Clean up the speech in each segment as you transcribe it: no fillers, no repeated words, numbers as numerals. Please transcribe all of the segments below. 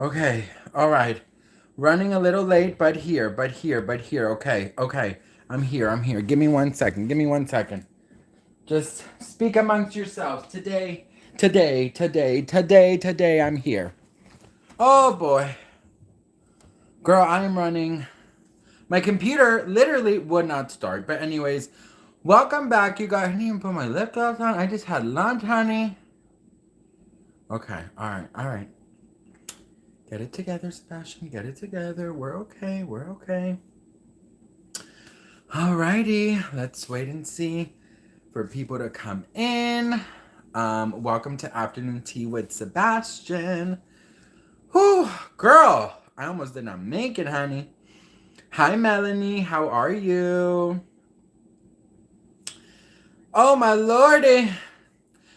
Okay. All right. Running a little late, but here, but here, but here. Okay. Okay. I'm here. I'm here. Give me 1 second. Give me 1 second. Just speak amongst yourselves. Today, I'm here. Oh boy. Girl, I am running. My computer literally would not start. But, anyways, welcome back, you guys. I didn't even put my lip gloss on. I just had lunch, honey. Okay. All right. All right. Get it together, Sebastian. Get it together. We're okay. We're okay. Alrighty. Let's wait and see for people to come in. Welcome to Afternoon Tea with Sebastian. Whew, girl. I almost did not make it, honey. Hi, Melanie. How are you? Oh, my lordy.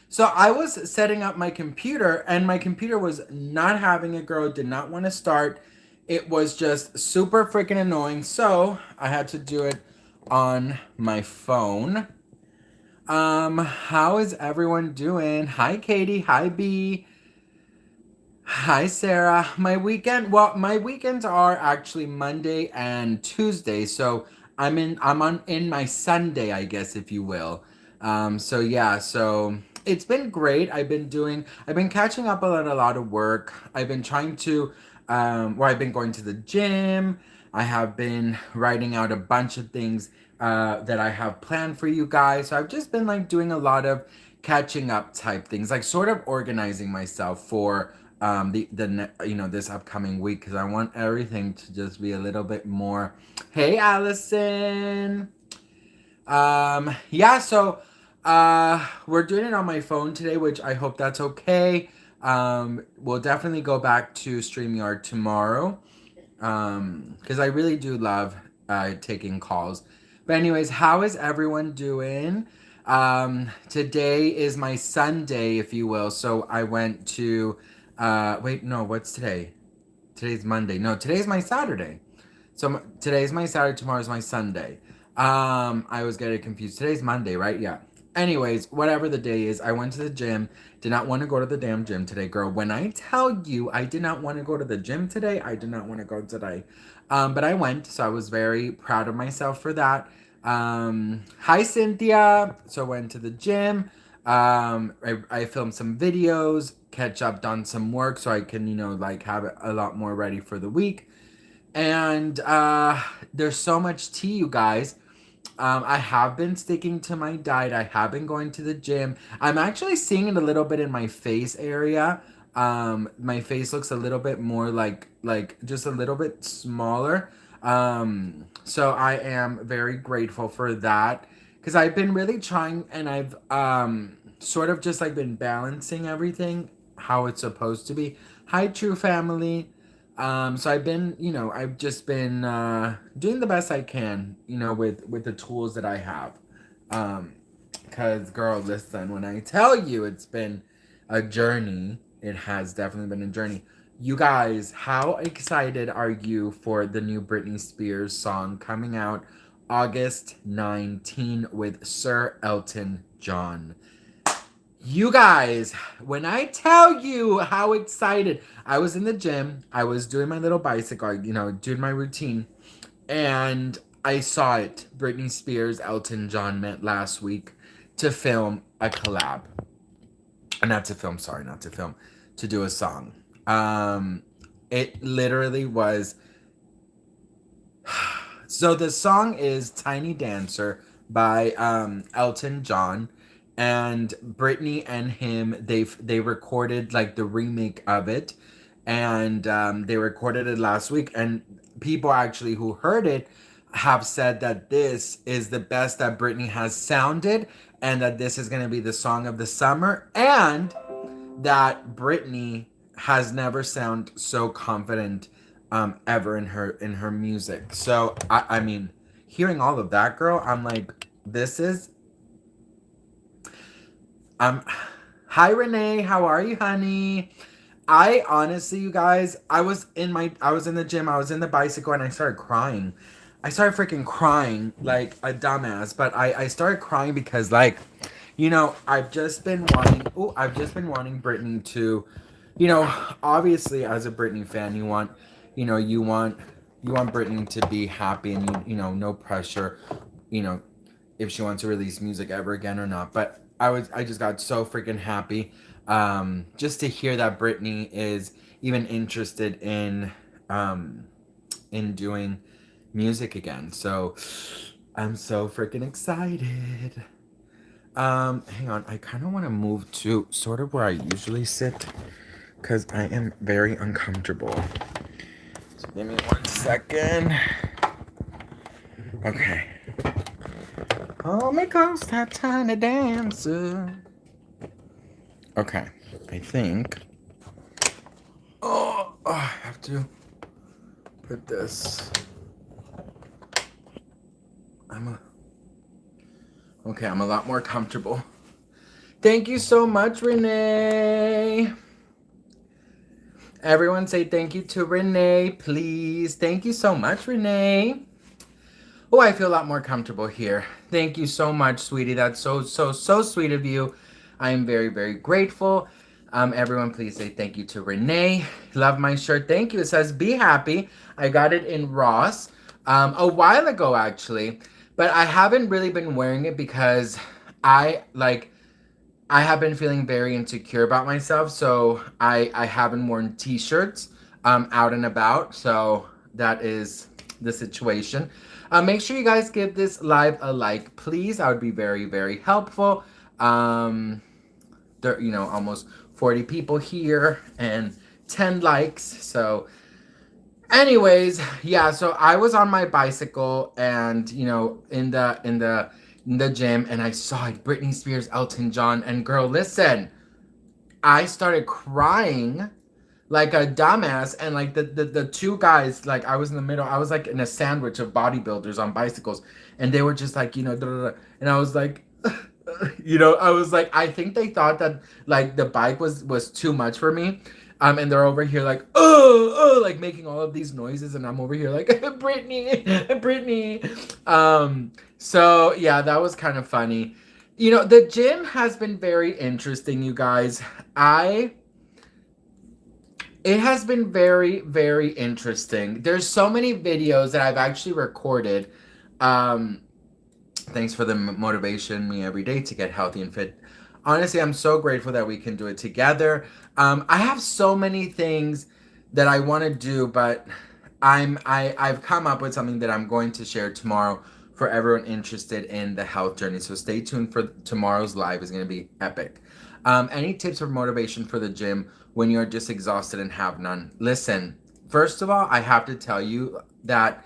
So I was setting up my computer, and my computer was not having it, girl. Did not want to start. It was just super freaking annoying. So I had to do it on my phone. How is everyone doing? Hi, Katie. Hi, B. Hi, Sarah. My weekends are actually Monday and Tuesday. So I'm in my Sunday, I guess, if you will. So yeah, so it's been great. I've been catching up on a lot of work. I've been trying to, I've been going to the gym. I have been writing out a bunch of things, that I have planned for you guys. So I've just been like doing a lot of catching up type things, like sort of organizing myself for this upcoming week, because I want everything to just be a little bit more. Hey, Allison. Yeah, so we're doing it on my phone today, which I hope that's okay. We'll definitely go back to StreamYard tomorrow, because I really do love taking calls. But anyways, how is everyone doing? Today is my Sunday, if you will. So I went to wait, no, what's today? Today's Monday. No, today's my Saturday. So today's my Saturday, tomorrow's my Sunday. I was getting confused. Today's Monday, right? Yeah. Anyways, whatever the day is, I went to the gym. Did not want to go to the damn gym today, girl. When I tell you I did not want to go to the gym today, I did not want to go today. But I went, so I was very proud of myself for that. Hi, Cynthia. So I went to the gym. I filmed some videos, catch up on some work so I can, like have it a lot more ready for the week. And there's so much tea, you guys. I have been sticking to my diet. I have been going to the gym. I'm actually seeing it a little bit in my face area. My face looks a little bit more like just a little bit smaller. So I am very grateful for that, because I've been really trying, and I've sort of just like been balancing everything how it's supposed to be. Hi, True Family. So I've just been doing the best I can, with the tools that I have. Cause girl, listen, when I tell you it's been a journey, it has definitely been a journey. You guys, how excited are you for the new Britney Spears song coming out August 19 with Sir Elton John? You guys, when I tell you how excited, I was in the gym, I was doing my little bicycle, doing my routine, and I saw it. Britney Spears, Elton John met last week to film a collab. Not to film, sorry, not to film, to do a song. It literally was. So the song is Tiny Dancer by Elton John, and Britney and him, they recorded like the remake of it, and they recorded it last week, and people actually who heard it have said that this is the best that Britney has sounded, and that this is going to be the song of the summer, and that Britney has never sound so confident ever in her music. So I mean, hearing all of that, girl, I'm like, this is hi Renee, how are you, honey? I honestly, you guys, I was in the gym, I was in the bicycle, and I started crying. I started freaking crying like a dumbass, but I started crying because, like, I've just been wanting Britney to you know, obviously as a Britney fan, you know, you want Britney to be happy, and you know, no pressure, you know, if she wants to release music ever again or not. But I just got so freaking happy, just to hear that Britney is even interested um, in doing music again. So I'm so freaking excited. Hang on, I kind of want to move to sort of where I usually sit because I am very uncomfortable. So give me 1 second. Okay. Oh, me close that tiny dancer. Okay, I think. I have to put this. I'm a. Okay, I'm a lot more comfortable. Thank you so much, Renee. Everyone say thank you to Renee, please. Thank you so much, Renee. Oh, I feel a lot more comfortable here. Thank you so much, sweetie. That's so sweet of you. I am very grateful. Everyone, please say thank you to Renee. Love my shirt. Thank you. It says "Be happy." I got it in Ross a while ago, actually, but I haven't really been wearing it because I have been feeling very insecure about myself, so I haven't worn t-shirts out and about. So that is the situation. Make sure you guys give this live a like, please. I would be very helpful. There, you know, almost 40 people here and 10 likes. So anyways, yeah, so I was on my bicycle and, you know, in the gym, and I saw it, Britney Spears, Elton John, and girl, listen, I started crying like a dumbass, and like the two guys, like I was in the middle, I was like in a sandwich of bodybuilders on bicycles, and they were just like, you know, and I was like, you know, I was like, I think they thought that like the bike was too much for me. And they're over here like, like making all of these noises, and I'm over here like, Britney, Britney. So yeah, that was kind of funny. You know, the gym has been very interesting, you guys. It has been very interesting. There's so many videos that I've actually recorded. Um, Thanks for the motivation me every day to get healthy and fit. Honestly, I'm so grateful that we can do it together. I have so many things that I want to do, but I've come up with something that I'm going to share tomorrow for everyone interested in the health journey. So stay tuned for tomorrow's live. Is going to be epic. Any tips or motivation for the gym when you're just exhausted and have none? Listen, first of all, I have to tell you that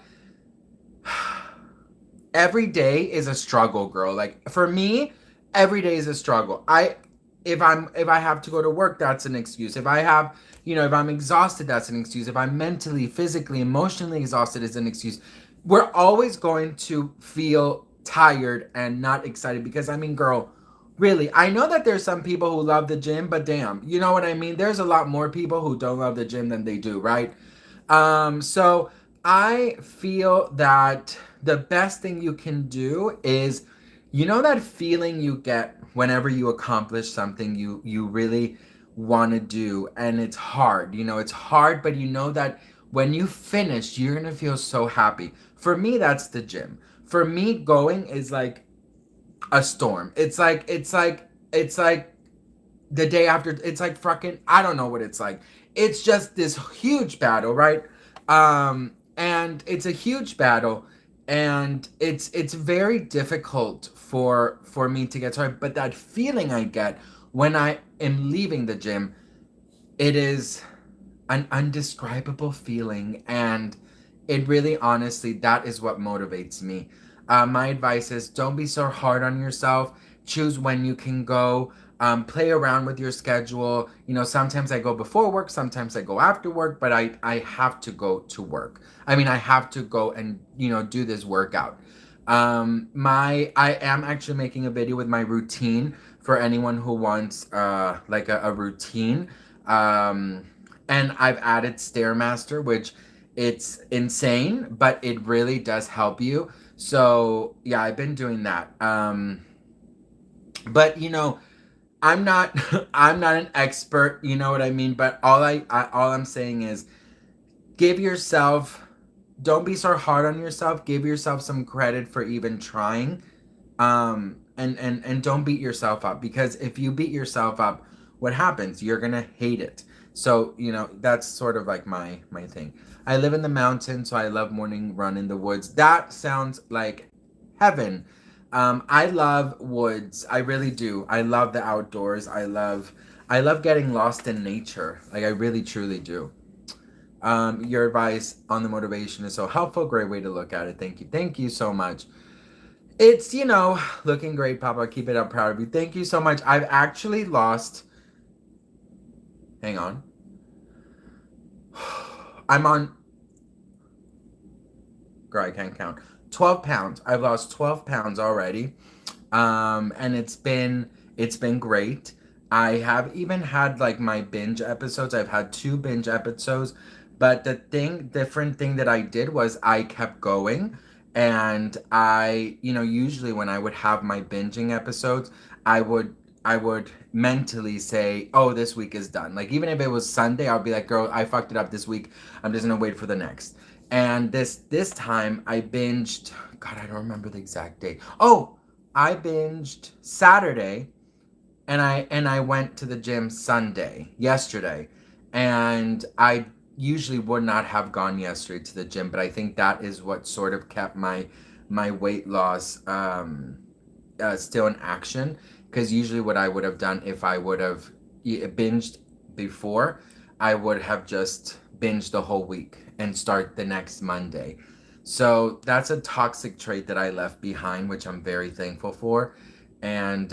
every day is a struggle, girl. Like for me, every day is a struggle. If I have to go to work, that's an excuse. If I have, you know, if I'm exhausted, that's an excuse. If I'm mentally, physically, emotionally exhausted, is an excuse. We're always going to feel tired and not excited because I mean, girl, really, I know that there's some people who love the gym, but damn, you know what I mean? There's a lot more people who don't love the gym than they do, right? So I feel that the best thing you can do is, you know, that feeling you get whenever you accomplish something you really want to do, and it's hard. You know, it's hard, but you know that when you finish, you're gonna feel so happy. For me, that's the gym. For me, going is like a storm. It's like the day after. It's like fucking, I don't know what it's like. It's just this huge battle, right? And it's a huge battle, and it's very difficult for me to get started. But that feeling I get when I am leaving the gym, it is an undescribable feeling, and it really, honestly, that is what motivates me. My advice is don't be so hard on yourself. Choose when you can go. Play around with your schedule. You know, sometimes I go before work, sometimes I go after work, but I have to go to work. I mean, I have to go and, you know, do this workout. I am actually making a video with my routine for anyone who wants like a routine. Um, and I've added Stairmaster, which it's insane, but it really does help you. So yeah, I've been doing that. But you know, I'm not I'm not an expert, you know what I mean? But all I'm saying is give yourself, don't be so hard on yourself. Give yourself some credit for even trying. And don't beat yourself up, because if you beat yourself up, what happens? You're gonna hate it. So that's sort of like my thing. I live in the mountains, so I love morning run in the woods. That sounds like heaven. I love woods. I really do. I love the outdoors. I love getting lost in nature. Like, I really truly do. Your advice on the motivation is so helpful. Great way to look at it. Thank you. Thank you so much. It's, looking great, Papa. Keep it up. Proud of you. Thank you so much. I've actually lost. Hang on. I'm on. Girl, I can't count. 12 pounds. I've lost 12 pounds already. And it's been great. I have even had like my binge episodes. I've had 2 binge episodes, but the different thing that I did was I kept going. And usually when I would have my binging episodes, I would mentally say, oh, this week is done. Like, even if it was Sunday, I'll be like, girl, I fucked it up this week. I'm just gonna wait for the next. And this time I binged. God, I don't remember the exact date. Oh, I binged Saturday, and I went to the gym Sunday, yesterday. And I usually would not have gone yesterday to the gym, but I think that is what sort of kept my weight loss still in action, because usually what I would have done if I would have binged before, I would have just binged the whole week and start the next Monday. So that's a toxic trait that I left behind, which I'm very thankful for. And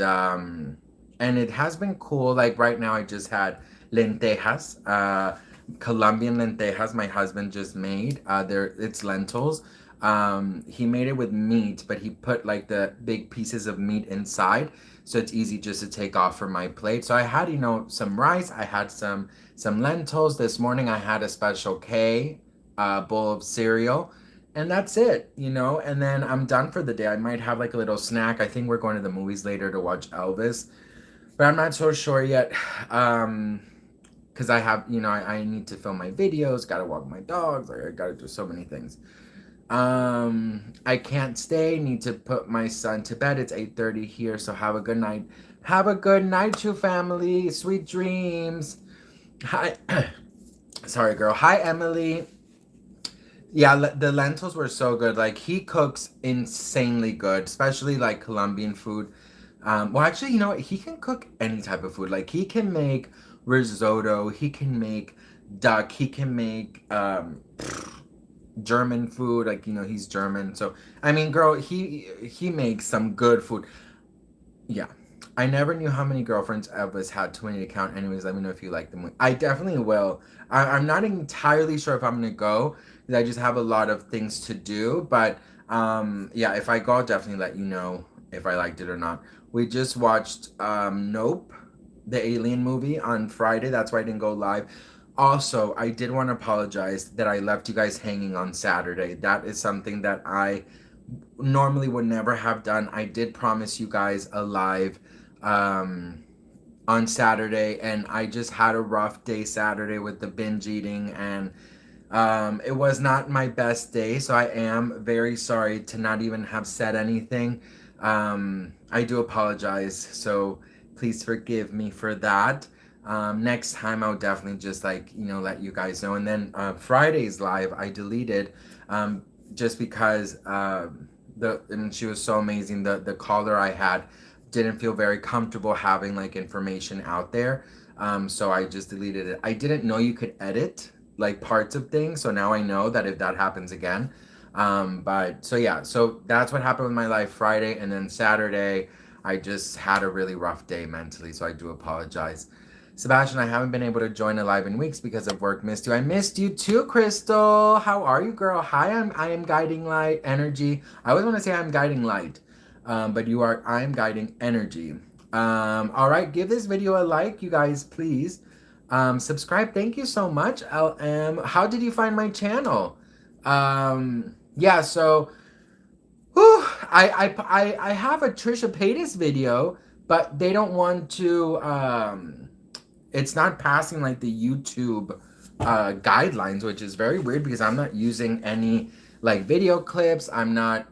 it has been cool. Like, right now I just had lentejas, Colombian lentejas my husband just made. It's lentils. He made it with meat, but he put like the big pieces of meat inside, so it's easy just to take off from my plate. So I had, some rice. I had some lentils. This morning I had a Special K bowl of cereal, and that's it. And then I'm done for the day. I might have like a little snack. I think we're going to the movies later to watch Elvis, but I'm not so sure yet. Because I have, I need to film my videos, gotta walk my dogs, like, I gotta do so many things. I can't stay, need to put my son to bed. It's 8:30 here, so have a good night. Have a good night, you family. Sweet dreams. Hi. Sorry, girl. Hi, Emily. Yeah, the lentils were so good. Like, he cooks insanely good, especially like Colombian food. Well, actually, you know what? He can cook any type of food. Like, he can make risotto. He can make duck. He can make German food. Like, he's German. So, I mean, girl, he makes some good food. Yeah. I never knew how many girlfriends Elvis had. Too many to count. Anyways, let me know if you like them. I definitely will. I'm not entirely sure if I'm gonna go, because I just have a lot of things to do. But yeah, if I go, I'll definitely let you know if I liked it or not. We just watched Nope, the Alien movie, on Friday. That's why I didn't go live. Also, I did want to apologize that I left you guys hanging on Saturday. That is something that I normally would never have done. I did promise you guys a live on Saturday, and I just had a rough day Saturday with the binge eating, and it was not my best day, so I am very sorry to not even have said anything. I do apologize, so please forgive me for that. Next time I'll definitely just let you guys know. And then Friday's live I deleted, just because and she was so amazing. The caller I had didn't feel very comfortable having like information out there. So I just deleted it. I didn't know you could edit like parts of things, so now I know that if that happens again. But so yeah, so that's what happened with my life Friday, and then Saturday I just had a really rough day mentally, so I do apologize. Sebastian, I haven't been able to join a live in weeks because of work. Missed you. I missed you too, Crystal. How are you, girl? Hi, I am guiding light energy. I always want to say I'm guiding light, but you are. I am guiding energy. All right, give this video a like, you guys, please. Subscribe. Thank you so much, LM. How did you find my channel? Yeah. So, whew, I have a Trisha Paytas video, but they don't want to. It's not passing like the YouTube guidelines, which is very weird because I'm not using any like video clips. I'm not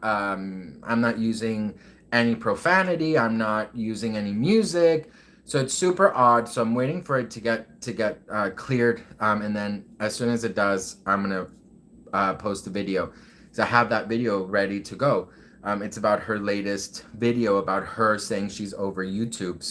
using any profanity. I'm not using any music. So it's super odd. So I'm waiting for it to get cleared, and then as soon as it does, I'm gonna post the video. So I have that video ready to go. It's about her latest video about her saying she's over YouTube.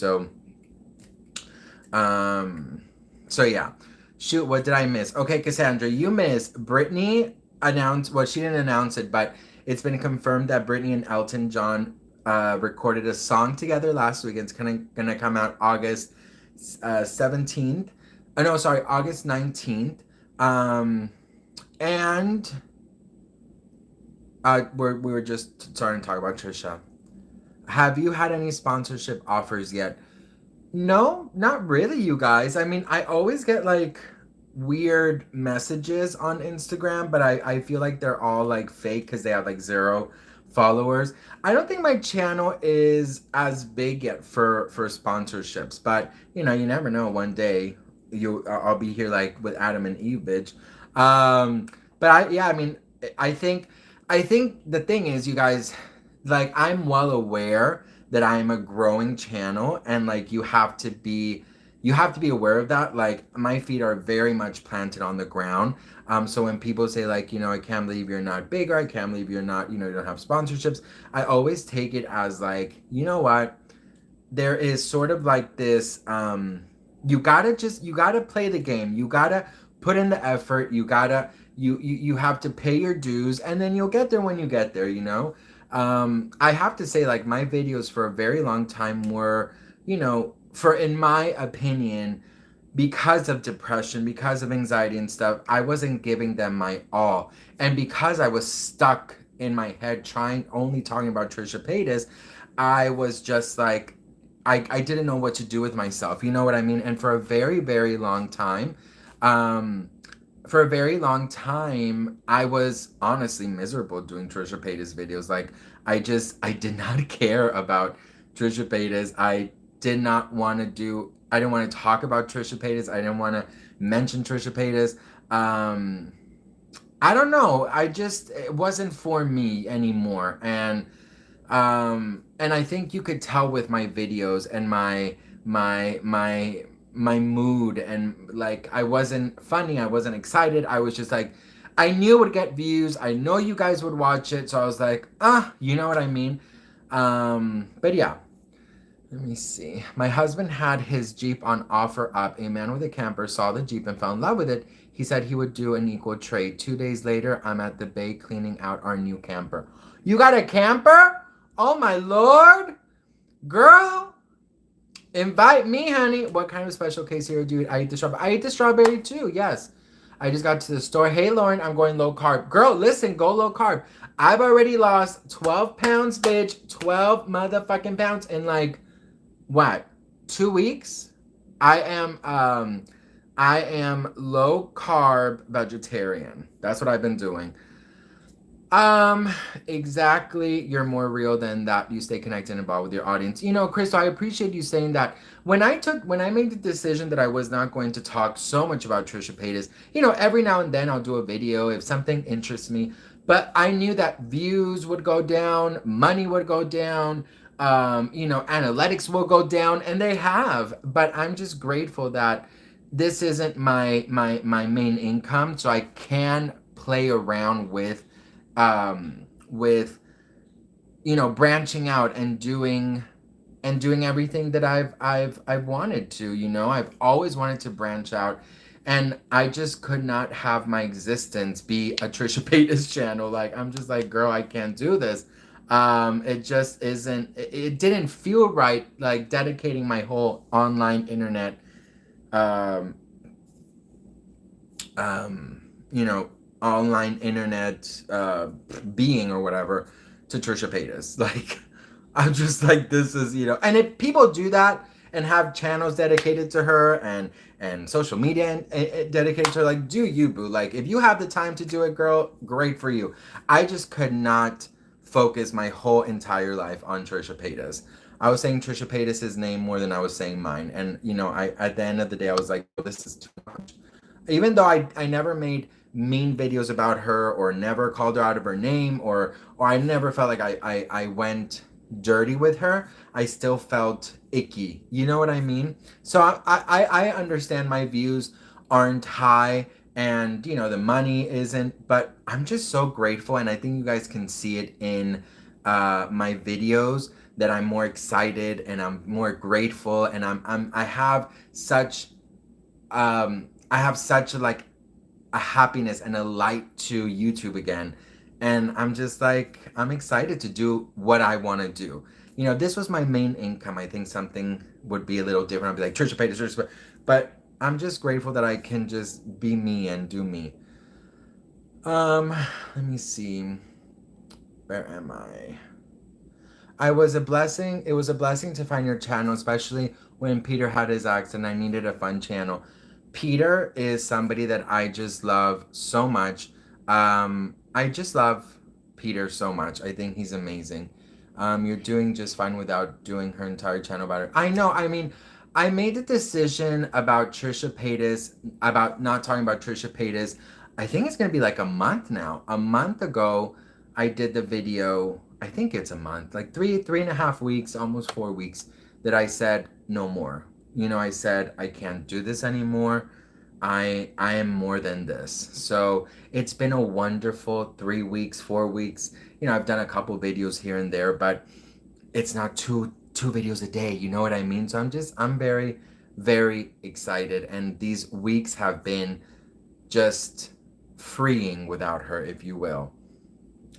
Um, so yeah. Shoot, what did I miss? Okay, Cassandra, you missed Britney announced. Well, she didn't announce it, but it's been confirmed that Britney and Elton John recorded a song together last week. It's gonna come out August 17th. No, sorry, August 19th. And we were just starting to talk about Trisha. Have you had any sponsorship offers yet? No, not really, you guys. I mean, I always get like weird messages on Instagram, but I feel like they're all like fake because they have like 0 followers. I don't think my channel is as big yet for sponsorships, but you never know. One day I'll be here like with Adam and Eve, bitch. But I mean, I think I think the thing is, you guys, like I'm well aware that I'm a growing channel, and like you have to be aware of that. Like my feet are very much planted on the ground. So when people say like, I can't believe you're not bigger, I can't believe you're not, you don't have sponsorships, I always take it as like, you know what? There is sort of like this, you gotta play the game. You gotta put in the effort. You have to pay your dues, and then you'll get there when you get there, I have to say, like, my videos for a very long time were, for, in my opinion, because of depression, because of anxiety and stuff, I wasn't giving them my all. And because I was stuck in my head only talking about Trisha Paytas, I was just like, I didn't know what to do with myself. You know what I mean? And for a very, very long time, um, I was honestly miserable doing Trisha Paytas videos. Like, I did not care about Trisha Paytas. I didn't want to talk about Trisha Paytas. I didn't want to mention Trisha Paytas. I don't know. It wasn't for me anymore. And I think you could tell with my videos and my mood, and like I wasn't funny, I wasn't excited. I was just like, I knew it would get views. I know you guys would watch it, so I was like, you know what I mean? But yeah. Let me see. My husband had his Jeep on OfferUp. A man with a camper saw the Jeep and fell in love with it. He said he would do an equal trade. 2 days later, I'm at the bay cleaning out our new camper. You got a camper? Oh my Lord. Girl, invite me, honey. What kind of special case here do you eat? I eat the strawberry. I eat the strawberry too, yes. I just got to the store. Hey, Lauren, I'm going low carb. Girl, listen, go low carb. I've already lost 12 pounds, bitch. 12 motherfucking pounds in like, what, 2 weeks? I am low carb vegetarian. That's what I've been doing. Exactly. You're more real than that. You stay connected and involved with your audience. Crystal, I appreciate you saying that. When I made the decision that I was not going to talk so much about Trisha Paytas, every now and then I'll do a video if something interests me, but I knew that views would go down, money would go down, analytics will go down, and they have. But I'm just grateful that this isn't my main income, so I can play around with branching out and doing everything that I've wanted to. I've always wanted to branch out, and I just could not have my existence be a Trisha Paytas channel. Like, I'm just like, girl, I can't do this. It just isn't, it didn't feel right, like dedicating my whole online internet, online internet being or whatever to Trisha Paytas. Like, I'm just like, this is, and if people do that and have channels dedicated to her and social media and dedicated to her, like, do you, boo? Like, if you have the time to do it, girl, great for you. I just could not focus my whole entire life on Trisha Paytas. I was saying Trisha Paytas' name more than I was saying mine. And, you know, I at the end of the day, I was like, oh, this is too much. Even though I never made mean videos about her or never called her out of her name or I never felt like I went dirty with her, I still felt icky. You know what I mean? So I understand my views aren't high and you know the money isn't, but I'm just so grateful and I think you guys can see it in my videos that I'm more excited and I'm more grateful and I have such like a happiness and a light to YouTube again. And I'm just like, I'm excited to do what I want to do. You know, this was my main income. I think something would be a little different. I'd be like, Trisha Paytas, Trisha Paytas. But I'm just grateful that I can just be me and do me. Let me see. Where am I? I was a blessing. It was a blessing to find your channel, especially when Peter had his accident. I needed a fun channel. Peter is somebody that I just love so much. I just love Peter so much. I think he's amazing. You're doing just fine without doing her entire channel about her. I know. I mean, I made the decision about Trisha Paytas, about not talking about Trisha Paytas. I think it's gonna be like a month now. A month ago, I did the video. I think it's a month, like three and a half weeks, almost 4 weeks, that I said no more. You know, I said I can't do this anymore. I am more than this. So it's been a wonderful 3 weeks, 4 weeks. You know, I've done a couple videos here and there, but it's not two videos a day. You know what I mean? So I'm very, very excited. And these weeks have been just freeing without her, if you will.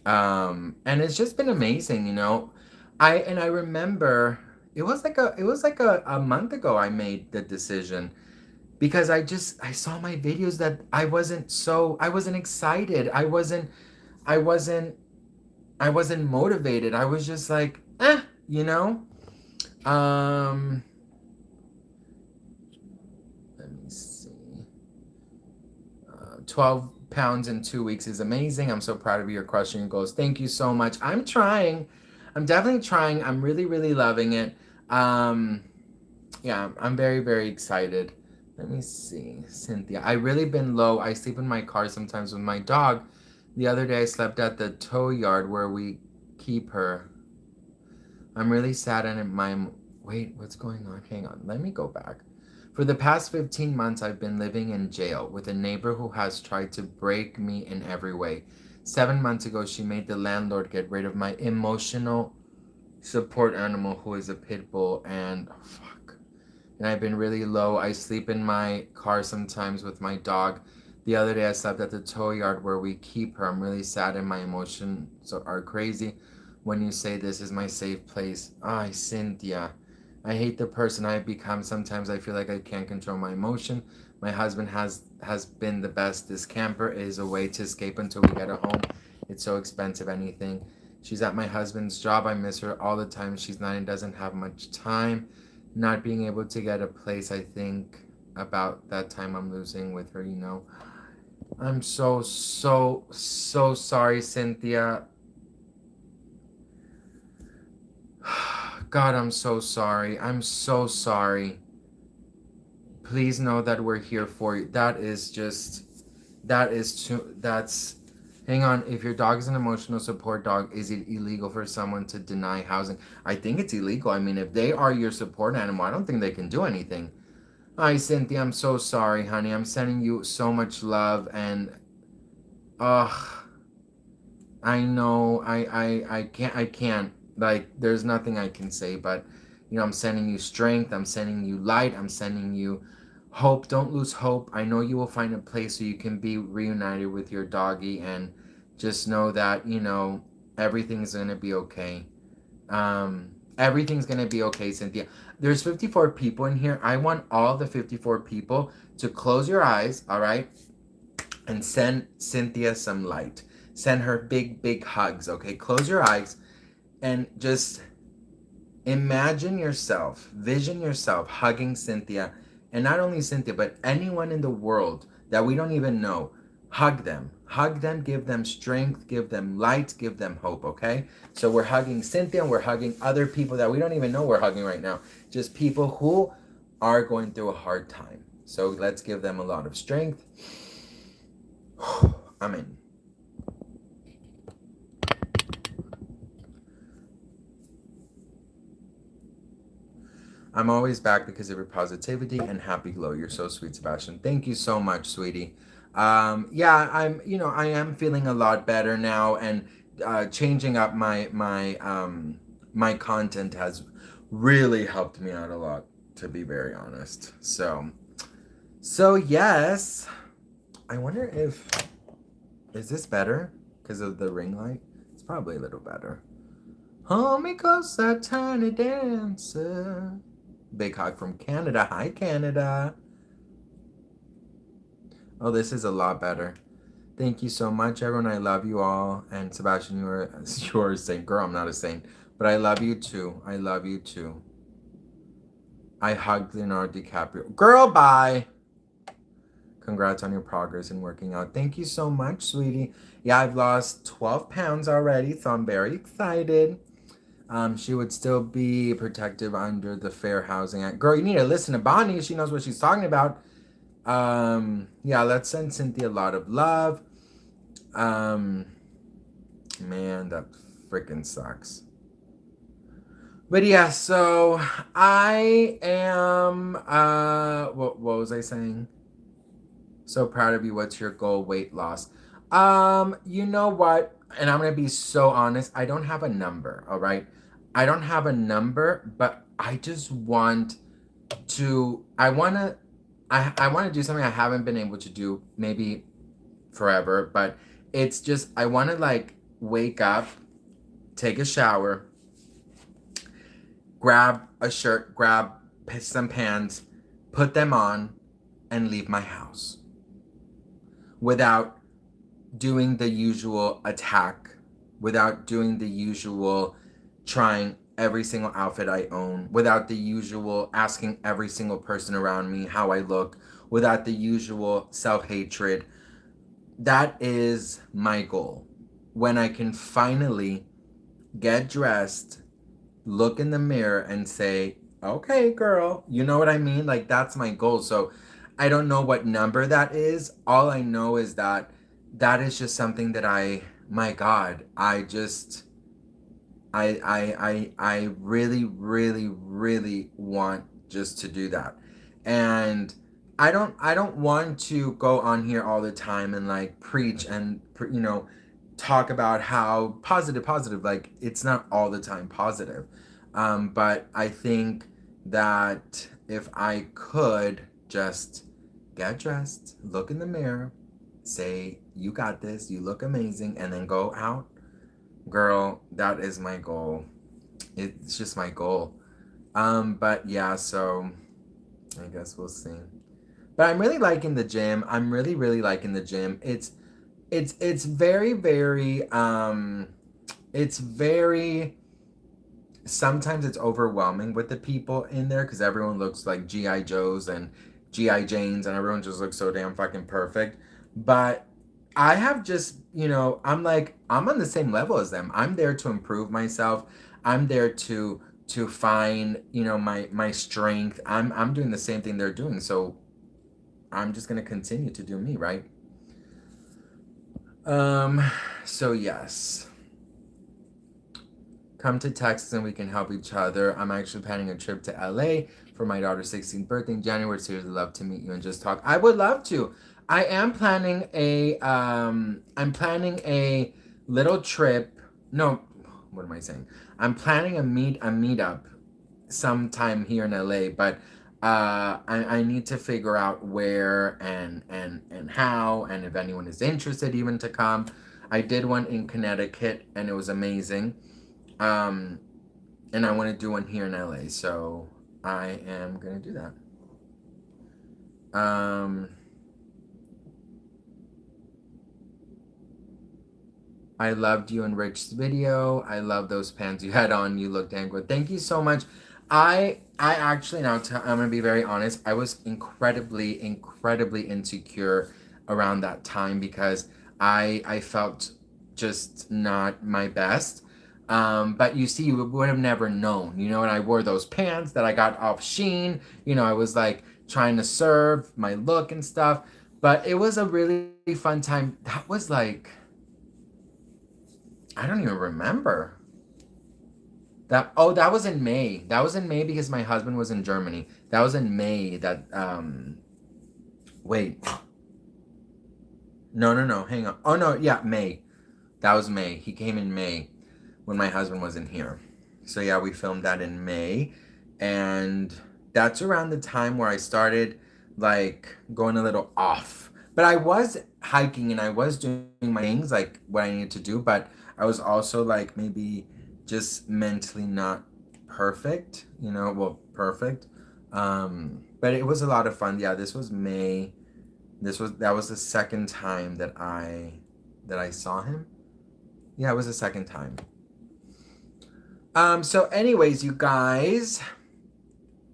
And it's just been amazing, you know. I remember it was like a month ago I made the decision because I saw my videos that I wasn't excited. I wasn't motivated. I was just like, you know? Um Let me see. 12 pounds in 2 weeks is amazing. I'm so proud of you. You're crushing your goals. Thank you so much. I'm trying. I'm definitely trying. I'm really, really loving it. Yeah, I'm very, very excited. Let me see. Cynthia. I really been low. I sleep in my car sometimes with my dog. The other day I slept at the tow yard where we keep her. I'm really sad and my... Wait, what's going on? Hang on. Let me go back. For the past 15 months, I've been living in jail with a neighbor who has tried to break me in every way. 7 months ago, she made the landlord get rid of my emotional support animal, who is a pit bull, and oh, fuck. And I've been really low. I sleep in my car sometimes with my dog. The other day, I slept at the tow yard where we keep her. I'm really sad and my emotions are crazy when you say this is my safe place. Ay, Cynthia. I hate the person I've become. Sometimes I feel like I can't control my emotion. My husband has been the best. This camper is a way to escape until we get a home. It's so expensive, anything. She's at my husband's job. I miss her all the time. She's 9 and doesn't have much time. Not being able to get a place, I think about that time I'm losing with her, you know. I'm so sorry, Cynthia. God, I'm so sorry. I'm so sorry. Please know that we're here for you. That's, hang on. If your dog is an emotional support dog, is it illegal for someone to deny housing? I think it's illegal. I mean, if they are your support animal, I don't think they can do anything. Hi, Cynthia. I'm so sorry, honey. I'm sending you so much love and, I know I can't, like, there's nothing I can say, but you know, I'm sending you strength, I'm sending you light, I'm sending you hope. Don't lose hope. I know you will find a place so you can be reunited with your doggy, and just know that, you know, everything's gonna be okay. Everything's gonna be okay, Cynthia. There's 54 people in here. I want all the 54 people to close your eyes, all right, and send Cynthia some light. Send her big hugs, okay? Close your eyes and just imagine yourself, vision yourself hugging Cynthia. And not only Cynthia, but anyone in the world that we don't even know. Hug them. Hug them, give them strength, give them light, give them hope, okay? So we're hugging Cynthia and we're hugging other people that we don't even know we're hugging right now. Just people who are going through a hard time. So let's give them a lot of strength. Amen. I'm always back because of your positivity and happy glow. You're so sweet, Sebastian. Thank you so much, sweetie. Yeah, I am feeling a lot better now, and changing up my content has really helped me out a lot, to be very honest. So yes, I wonder if is this better because of the ring light? It's probably a little better. Hold me closer, tiny dancer. Big hug from Canada. Hi, Canada. Oh, this is a lot better. Thank you so much, everyone. I love you all. And Sebastian, you're a saint. Girl, I'm not a saint. But I love you too. I love you too. I hugged Leonardo DiCaprio. Girl, bye. Congrats on your progress in working out. Thank you so much, sweetie. Yeah, I've lost 12 pounds already, so I'm very excited. She would still be protective under the Fair Housing Act. Girl, you need to listen to Bonnie. She knows what she's talking about. Yeah, let's send Cynthia a lot of love. Man, that freaking sucks. But yeah, so I am, what was I saying? So proud of you. What's your goal? Weight loss. You know what? And I'm gonna be so honest. I don't have a number. All right, I don't have a number, but I just want to. I wanna do something I haven't been able to do maybe forever, but it's just I want to like wake up, take a shower, grab a shirt, grab some pants, put them on, and leave my house without doing the usual attack, without doing the usual trying every single outfit I own, without the usual asking every single person around me how I look, without the usual self-hatred. That is my goal. When I can finally get dressed, look in the mirror and say, okay, girl, you know what I mean? Like, that's my goal. So I don't know what number that is. All I know is that that is just something that my God, I really, really, really want just to do that. And I don't want to go on here all the time and like preach and talk about how positive, like it's not all the time positive. But I think that if I could just get dressed, look in the mirror, say, you got this, you look amazing, and then go out, girl, that is my goal. It's just my goal. But yeah, so I guess we'll see. But I'm really liking the gym. I'm really, really liking the gym. It's very, very it's very sometimes it's overwhelming with the people in there because everyone looks like G.I. Joes and G.I. Janes and everyone just looks so damn fucking perfect. But I have just, I'm on the same level as them. I'm there to improve myself. I'm there to find, my strength. I'm doing the same thing they're doing. So I'm just gonna continue to do me, right? So yes. Come to Texas and we can help each other. I'm actually planning a trip to LA for my daughter's 16th birthday in January. Seriously love to meet you and just talk. I would love to. I am planning I'm planning a little trip. No, what am I saying? I'm planning a meetup sometime here in LA, but I need to figure out where and how, and if anyone is interested even to come. I did one in Connecticut and it was amazing. And I want to do one here in LA, so I am gonna do that. I loved you and Rich's video. I love those pants you had on. You looked dang good. Thank you so much. I actually now I'm gonna be very honest. I was incredibly insecure around that time because I felt just not my best. But you see, you would have never known, you know, and I wore those pants that I got off Sheen. You know, I was like trying to serve my look and stuff. But it was a really fun time. That was like, I don't even remember. That was in May. That was in May because my husband was in Germany. That was in May that wait. No, hang on. Oh no, yeah, May. That was May. He came in May when my husband wasn't here. So yeah, we filmed that in May. And that's around the time where I started like going a little off. But I was hiking and I was doing my things like what I needed to do, but I was also like maybe just mentally not perfect, you know, well, perfect. But it was a lot of fun. Yeah, this was May. That was the second time that I saw him. Yeah, it was the second time. So anyways, you guys,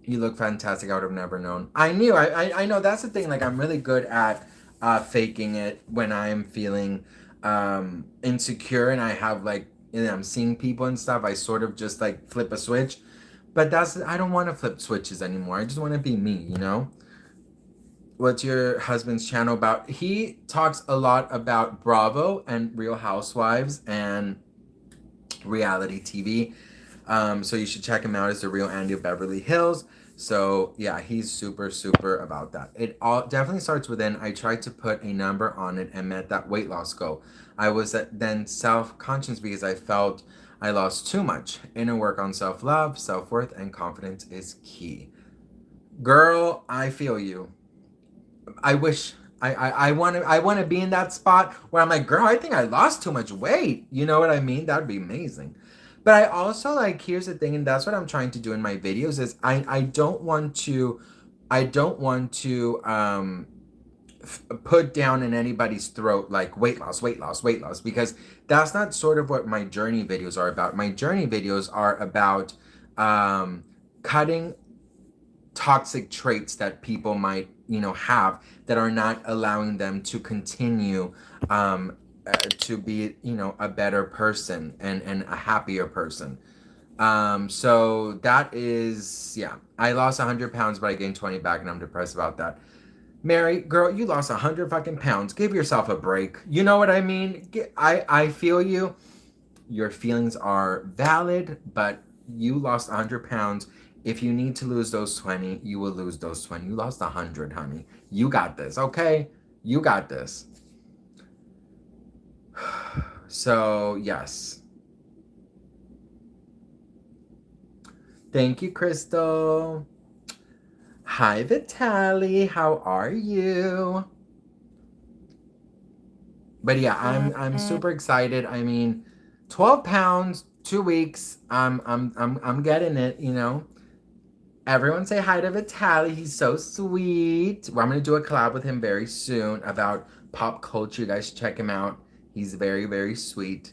you look fantastic. I would have never known. I knew. I know that's the thing. Like I'm really good at faking it when I'm feeling insecure and I have like and I'm seeing people and stuff. I sort of just like flip a switch. But I don't want to flip switches anymore. I just want to be me, you know? What's your husband's channel about? He talks a lot about Bravo and Real Housewives and reality TV. So you should check him out as the real Andy of Beverly Hills. So yeah, he's super about that. It all definitely starts within. I tried to put a number on it and met that weight loss goal. I was then self-conscious because I felt I lost too much. Inner work on self-love, self-worth, and confidence is key. Girl, I feel you. I wish I want to be in that spot where I'm like, girl, I think I lost too much weight. You know what I mean? That'd be amazing. But I also like here's the thing, and that's what I'm trying to do in my videos is I don't want to put down in anybody's throat like weight loss because that's not sort of what my journey videos are about. My journey videos are about cutting toxic traits that people might have that are not allowing them to continue to be a better person and a happier person. So that is, yeah, I lost 100 pounds but I gained 20 back and I'm depressed about that. Mary, girl, you lost 100 fucking pounds. Give yourself a break. You know what I mean? I feel you. Your feelings are valid, but you lost 100 pounds. If you need to lose those 20, you will lose those 20. You lost 100, honey. You got this, okay? You got this. So, yes. Thank you, Crystal. Hi, Vitali. How are you? But yeah, I'm super excited. I mean, 12 pounds, 2 weeks. I'm getting it, you know. Everyone say hi to Vitaly. He's so sweet. Well, I'm gonna do a collab with him very soon about pop culture. You guys should check him out. He's very sweet.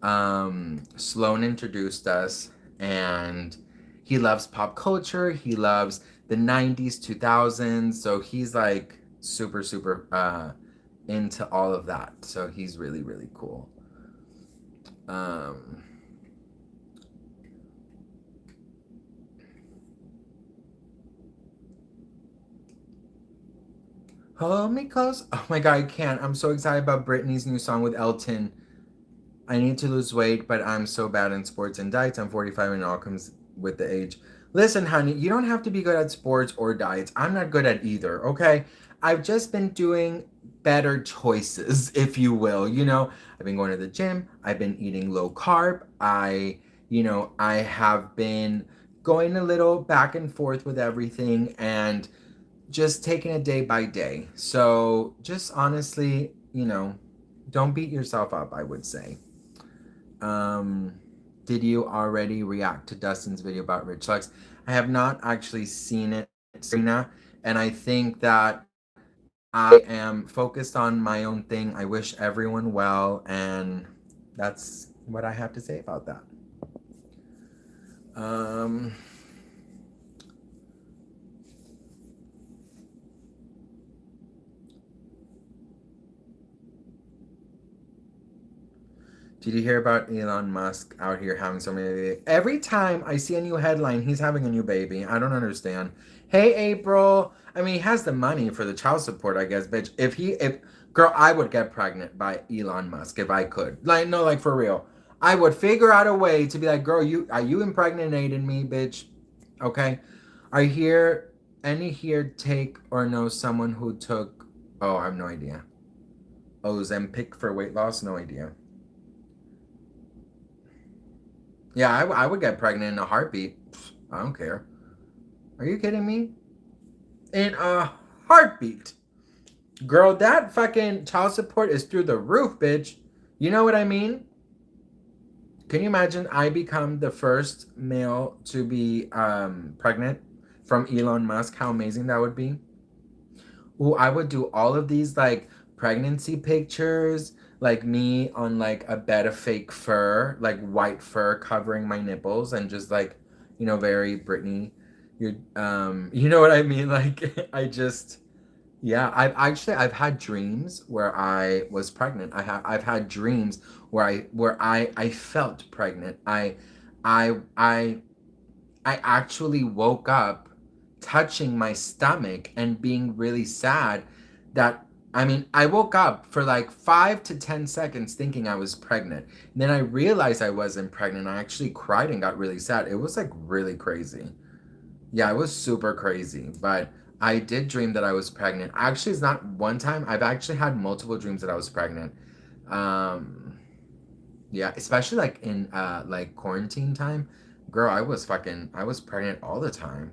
Sloan introduced us, and he loves pop culture. He loves the 90s, 2000s. So he's like super into all of that. So he's really cool. Hold me close. Oh my god, I can't. I'm so excited about Britney's new song with Elton. I need to lose weight, but I'm so bad in sports and diets. I'm 45 and it all comes with the age. Listen, honey, you don't have to be good at sports or diets. I'm not good at either, okay? I've just been doing better choices, if you will. You know, I've been going to the gym. I've been eating low carb. I have been going a little back and forth with everything and just taking it day by day. So just honestly, don't beat yourself up, I would say. Did you already react to Dustin's video about Rich Lux? I have not actually seen it, Serena, and I think that I am focused on my own thing. I wish everyone well, and that's what I have to say about that. Did you hear about Elon Musk out here having so many babies? Every time I see a new headline, he's having a new baby. I don't understand. Hey, April. I mean, he has the money for the child support, I guess, bitch. If girl, I would get pregnant by Elon Musk if I could. Like, no, like for real. I would figure out a way to be like, girl, you impregnated me, bitch. Okay. Are here any here take or know someone who took? Oh, I have no idea. Ozempic for weight loss? No idea. Yeah, I would get pregnant in a heartbeat. I don't care. Are you kidding me? In a heartbeat. Girl, that fucking child support is through the roof, bitch. You know what I mean? Can you imagine I become the first male to be pregnant from Elon Musk? How amazing that would be. Ooh, I would do all of these like pregnancy pictures, like me on like a bed of fake fur, like white fur covering my nipples, and just like, very Britney. You know what I mean? Like I just, yeah. I've had dreams where I was pregnant. I've had dreams where I felt pregnant. I I actually woke up touching my stomach and being really sad that I mean, I woke up for like 5 to 10 seconds thinking I was pregnant. And then I realized I wasn't pregnant. I actually cried and got really sad. It was like really crazy. Yeah, it was super crazy. But I did dream that I was pregnant. Actually, it's not one time. I've actually had multiple dreams that I was pregnant. Um, yeah, especially like in like quarantine time. Girl, I was pregnant all the time.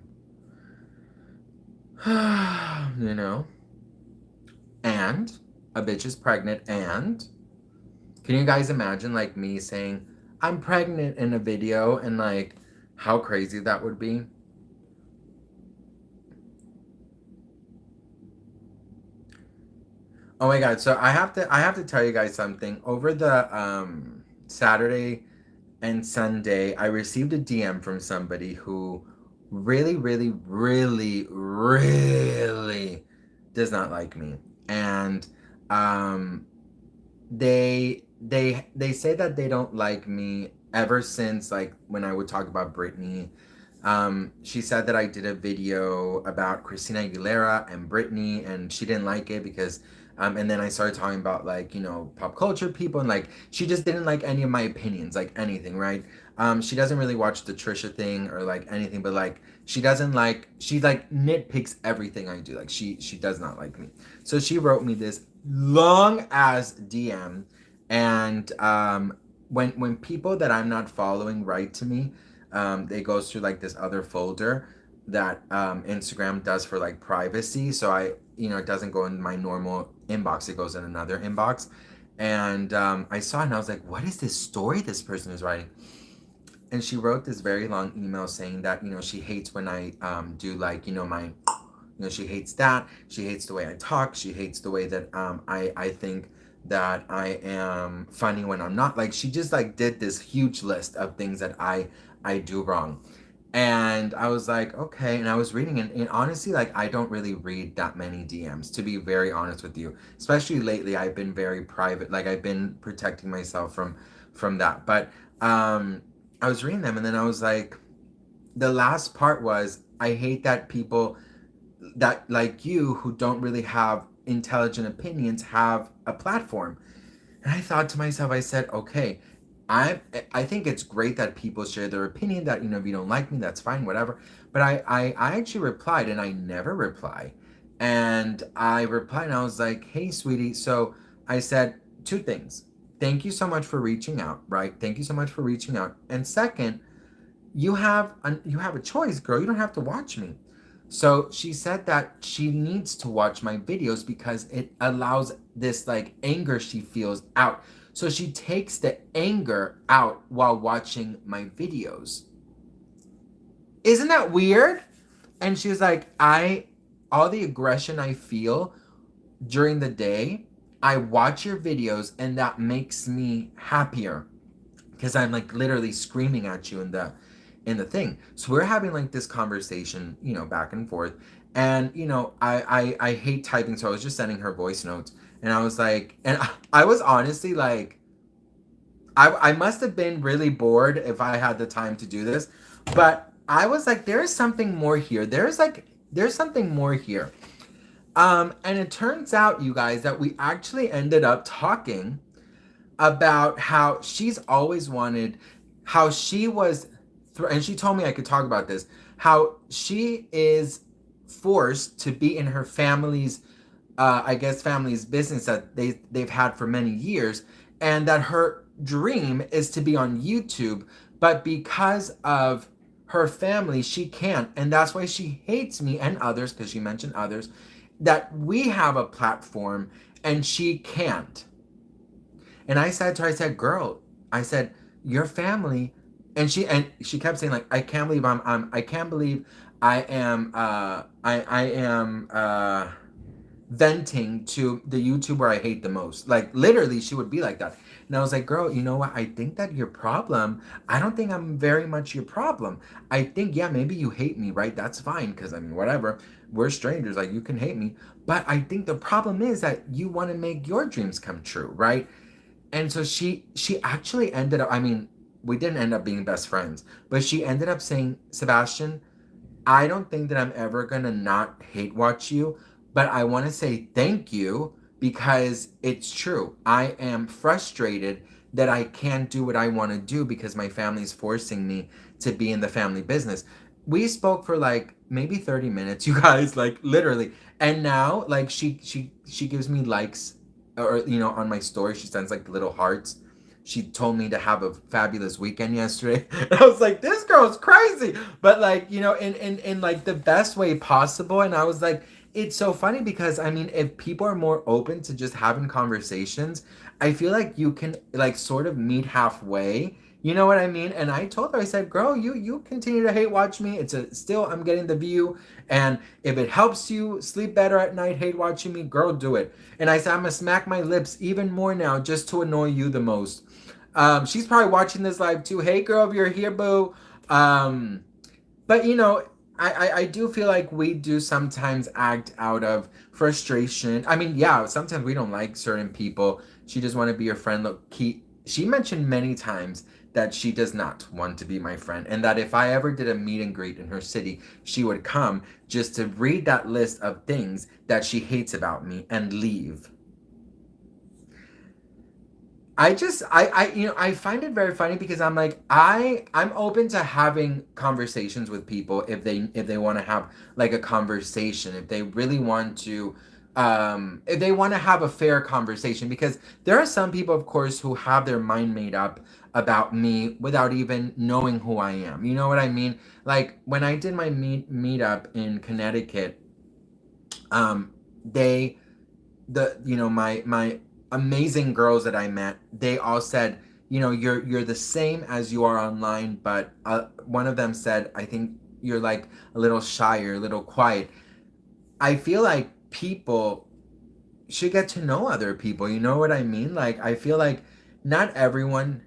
you know? And a bitch is pregnant and can you guys imagine like me saying I'm pregnant in a video and like how crazy that would be? Oh my god, so I have to tell you guys something. Over the Saturday and Sunday, I received a DM from somebody who really, really, really, really does not like me. And um, they say that they don't like me ever since like when I would talk about Britney. She said that I did a video about Christina Aguilera and Britney, and she didn't like it because and then I started talking about like pop culture people, and like she just didn't like any of my opinions, like anything, right? She doesn't really watch the Trisha thing or like anything, but like she like nitpicks everything I do. Like she does not like me. So she wrote me this long ass DM, and when people that I'm not following write to me, it goes through like this other folder that Instagram does for like privacy. So it doesn't go in my normal inbox. It goes in another inbox. And I saw it and I was like, what is this story this person is writing? And she wrote this very long email saying that she hates when I do like she hates that, she hates the way I talk, she hates the way that I think that I am funny when I'm not. Like she just like did this huge list of things that I do wrong. And I was like, okay. And I was reading, and honestly, like, I don't really read that many DMs, to be very honest with you. Especially lately, I've been very private. Like, I've been protecting myself from that. But I was reading them, and then I was like, the last part was, I hate that people that like you who don't really have intelligent opinions have a platform. And I thought to myself, I said, okay, I I think it's great that people share their opinion that, if you don't like me, that's fine, whatever. But I actually replied and I never reply. And I replied and I was like, hey, sweetie. So I said two things. Thank you so much for reaching out, right? Thank you so much for reaching out. And second, you have a choice, girl. You don't have to watch me. So she said that she needs to watch my videos because it allows this like anger she feels out. So she takes the anger out while watching my videos. Isn't that weird? And she was like, all the aggression I feel during the day, I watch your videos and that makes me happier because I'm like literally screaming at you in the thing. So we're having like this conversation, back and forth. And I hate typing, so I was just sending her voice notes. And I was like, and I was honestly like, I must have been really bored if I had the time to do this, but I was like, there is something more here. There's something more here. And it turns out, you guys, that we actually ended up talking about how she's always wanted, how she was, and she told me I could talk about this, how she is forced to be in her family's, I guess, family's business that they've had for many years, and that her dream is to be on YouTube, but because of her family, she can't, and that's why she hates me and others, because she mentioned others, that we have a platform and she can't. And I said to her, I said, girl, I said, your family, and she kept saying, like, I can't believe I can't believe I am I am venting to the YouTuber I hate the most. Like, literally, she would be like that. And I was like, girl, you know what? I think that your problem, I don't think I'm very much your problem. I think, yeah, maybe you hate me, right? That's fine, because I mean, whatever. We're strangers, like, you can hate me. But I think the problem is that you want to make your dreams come true, right? And so she actually ended up, I mean, we didn't end up being best friends, but she ended up saying, Sebastian, I don't think that I'm ever gonna not hate watch you, but I want to say thank you because it's true. I am frustrated that I can't do what I want to do because my family's forcing me to be in the family business. We spoke for like maybe 30 minutes, you guys, like literally. And now like she gives me likes, or on my story she sends like little hearts. She told me to have a fabulous weekend yesterday. And I was like, this girl's crazy. But like, in like the best way possible. And I was like, it's so funny because I mean, if people are more open to just having conversations, I feel like you can like sort of meet halfway. You know what I mean? And I told her, I said, girl, you continue to hate watch me. It's a still I'm getting the view. And if it helps you sleep better at night, hate watching me, girl, do it. And I said, I'm gonna smack my lips even more now just to annoy you the most. She's probably watching this live too. Hey girl, if you're here, boo. Um, but I do feel like we do sometimes act out of frustration. I mean, yeah, sometimes we don't like certain people. She just want to be your friend. Look, she mentioned many times that she does not want to be my friend, and that if I ever did a meet and greet in her city, she would come just to read that list of things that she hates about me and leave. I find it very funny because I'm like, I'm open to having conversations with people if they want to have like a conversation, if they really want to, if they want to have a fair conversation, because there are some people, of course, who have their mind made up about me without even knowing who I am. You know what I mean? Like when I did my meetup in Connecticut, um they the my amazing girls that I met, they all said, you're the same as you are online, but one of them said, I think you're like a little shy or a little quiet. I feel like people should get to know other people. You know what I mean? Like I feel like not everyone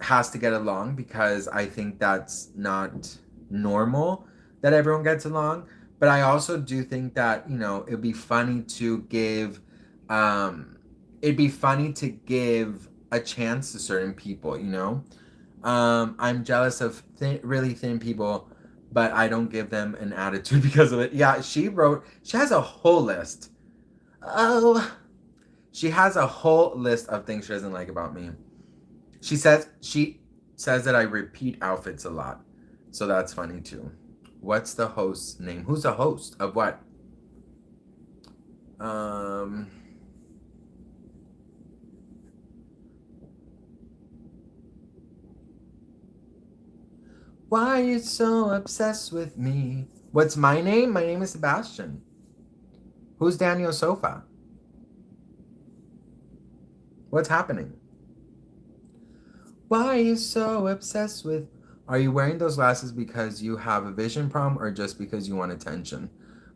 has to get along, because I think that's not normal that everyone gets along. But I also do think that, it'd be funny to give um a chance to certain people. I'm jealous of really thin people, but I don't give them an attitude because of it. Yeah, she has a whole list. Oh, she has a whole list of things she doesn't like about me. She says that I repeat outfits a lot. So that's funny too. What's the host's name? Who's the host of what? Um Why are you so obsessed with me? What's my name? My name is Sebastian. Who's Daniel Sofa? What's happening? Why are you so obsessed with? Are you wearing those glasses because you have a vision problem or just because you want attention?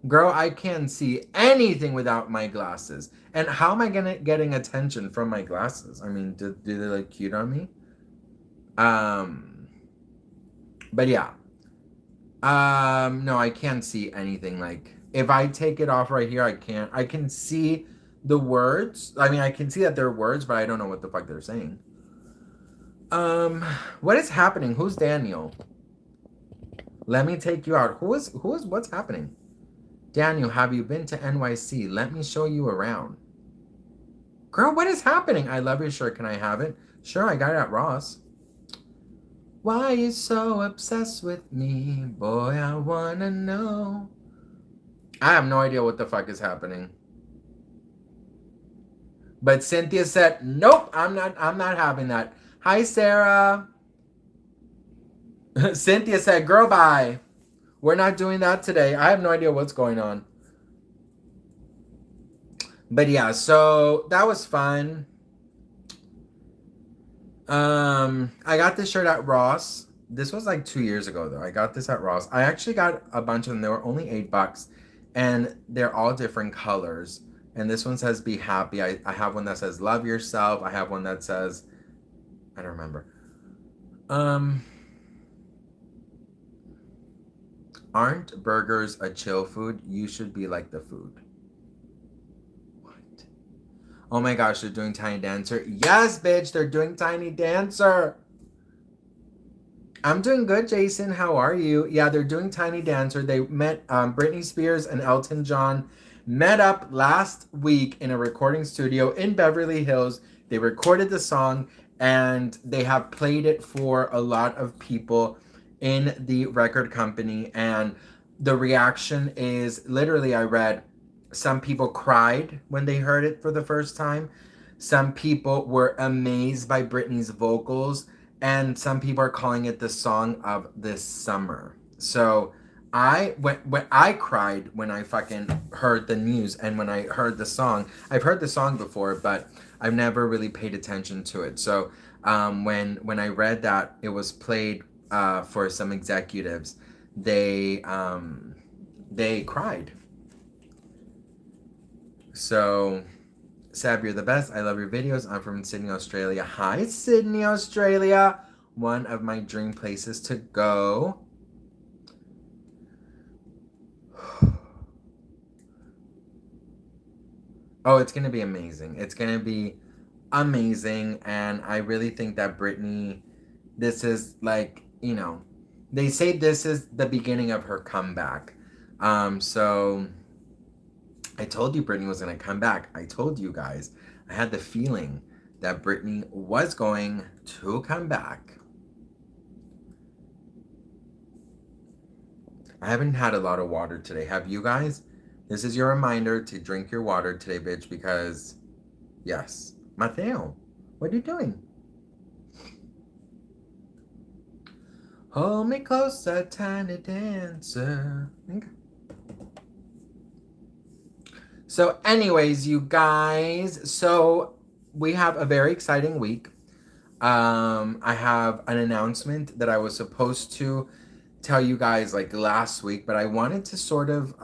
Girl, I can't see anything without my glasses. And how am I getting attention from my glasses? I mean, do they look cute on me? Um, but yeah. No, I can't see anything. Like, if I take it off right here, I can't. I can see the words. I mean, I can see that they're words, but I don't know what the fuck they're saying. Um, what is happening? Who's Daniel? Let me take you out. What's happening? Daniel, have you been to NYC? Let me show you around. Girl, what is happening? I love your shirt. Can I have it? Sure, I got it at Ross. Why you so obsessed with me? Boy, I wanna know. I have no idea what the fuck is happening. But Cynthia said, nope, I'm not having that. Hi, Sarah. Cynthia said, girl, bye. We're not doing that today. I have no idea what's going on. But yeah, so that was fun. I got this shirt at Ross. This was like 2 years ago though. I got this at Ross. I actually got a bunch of them. They were only $8 and they're all different colors. And this one says be happy. I have one that says love yourself. I have one that says, I don't remember. Aren't burgers a chill food? You should be like the food. What? Oh my gosh, they're doing Tiny Dancer. Yes, bitch, they're doing Tiny Dancer. I'm doing good, Jason. How are you? Yeah, they're doing Tiny Dancer. They met Britney Spears and Elton John met up last week in a recording studio in Beverly Hills. They recorded the song and they have played it for a lot of people in the record company. And the reaction is literally, I read, some people cried when they heard it for the first time. Some people were amazed by Britney's vocals. And some people are calling it the song of this summer. So when I cried when I fucking heard the news and when I heard the song. I've heard the song before, but I've never really paid attention to it. So when I read that it was played for some executives, they cried. So Sab, you're the best. I love your videos. I'm from Sydney, Australia. Hi, Sydney, Australia. One of my dream places to go. Oh, it's going to be amazing. It's going to be amazing. And I really think that Britney, this is like, you know, they say this is the beginning of her comeback. So I told you Britney was going to come back. I told you guys. I had the feeling that Britney was going to come back. I haven't had a lot of water today. Have you guys? This is your reminder to drink your water today, bitch, because, yes. Mateo, what are you doing? Hold me closer, tiny dancer. Okay. So anyways, you guys, so we have a very exciting week. I have an announcement that I was supposed to tell you guys like last week, but I wanted to sort of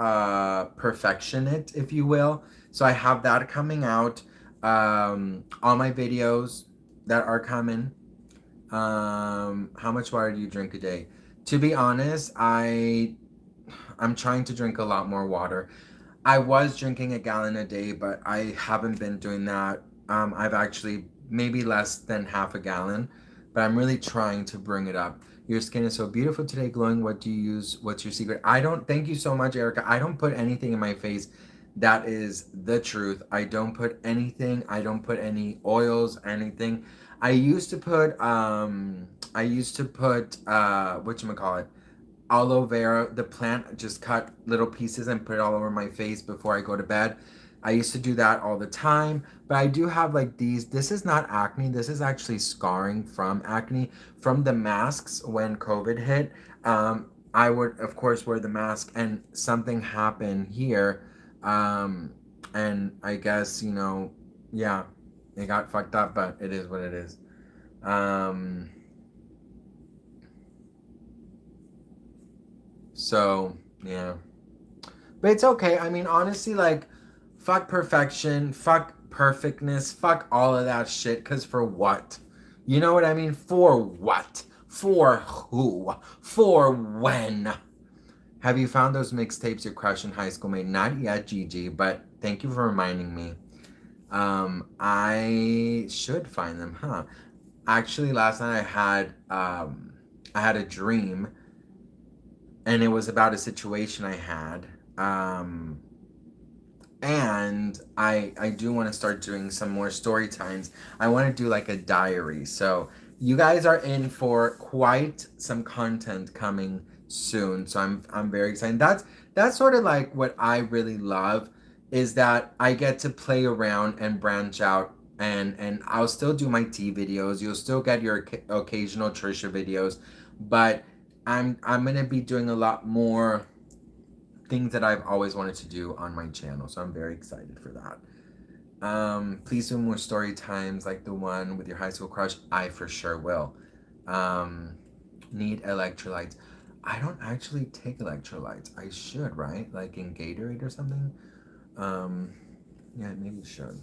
perfection it, if you will. So I have that coming out. All my videos that are coming. How much water do you drink a day? To be honest, I'm trying to drink a lot more water. I was drinking a gallon a day, but I haven't been doing that. I've actually maybe less than half a gallon, but I'm really trying to bring it up. Your skin is so beautiful today, glowing. What do you use? What's your secret? Thank you so much, Erica. I don't put anything in my face. That is the truth. I don't put anything. I don't put any oils, anything. I used to put whatchamacallit, aloe vera, the plant, just cut little pieces and put it all over my face before I go to bed. I used to do that all the time, but I do have like these. This is not acne. This is actually scarring from acne, from the masks when COVID hit. I would, of course, wear the mask and something happened here. And I guess, yeah, it got fucked up, but it is what it is. So, yeah. But it's okay. I mean, honestly, like, fuck perfection, fuck perfectness, fuck all of that shit. Because for what? You know what I mean? For what? For who? For when? Have you found those mixtapes your crush in high school made? Not yet, Gigi, but thank you for reminding me. I should find them, huh? Actually, last night I had a dream, and it was about a situation I had. Um, and I do want to start doing some more story times. I want to do like a diary. So you guys are in for quite some content coming soon. So I'm very excited. That's sort of like what I really love, is that I get to play around and branch out, and I'll still do my tea videos. You'll still get your occasional Trisha videos, but I'm going to be doing a lot more things that I've always wanted to do on my channel. So I'm very excited for that. Please do more story times like the one with your high school crush. I for sure will. Um, need electrolytes. I don't actually take electrolytes. I should, right? Like in Gatorade or something. Um, yeah, maybe you should.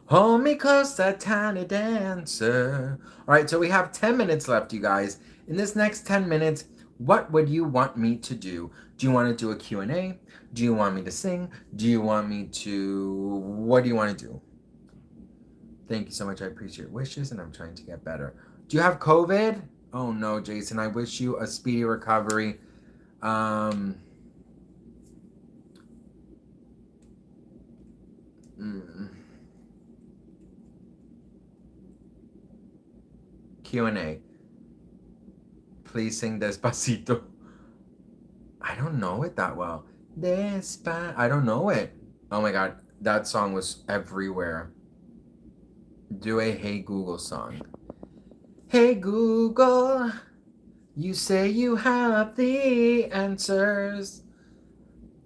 Hold me close, that tiny dancer. All right, so we have 10 minutes left, you guys. In this next 10 minutes, what would you want me to do? Do you want to do a Q&A? Do you want me to sing? Do you want me to... What do you want to do? Thank you so much. I appreciate your wishes, and I'm trying to get better. Do you have COVID? Oh, no, Jason. I wish you a speedy recovery. Um... mm, Q&A. Please sing Despacito. I don't know it that well. I don't know it. Oh my god, that song was everywhere. Do a Hey Google song. Hey Google, you say you have the answers.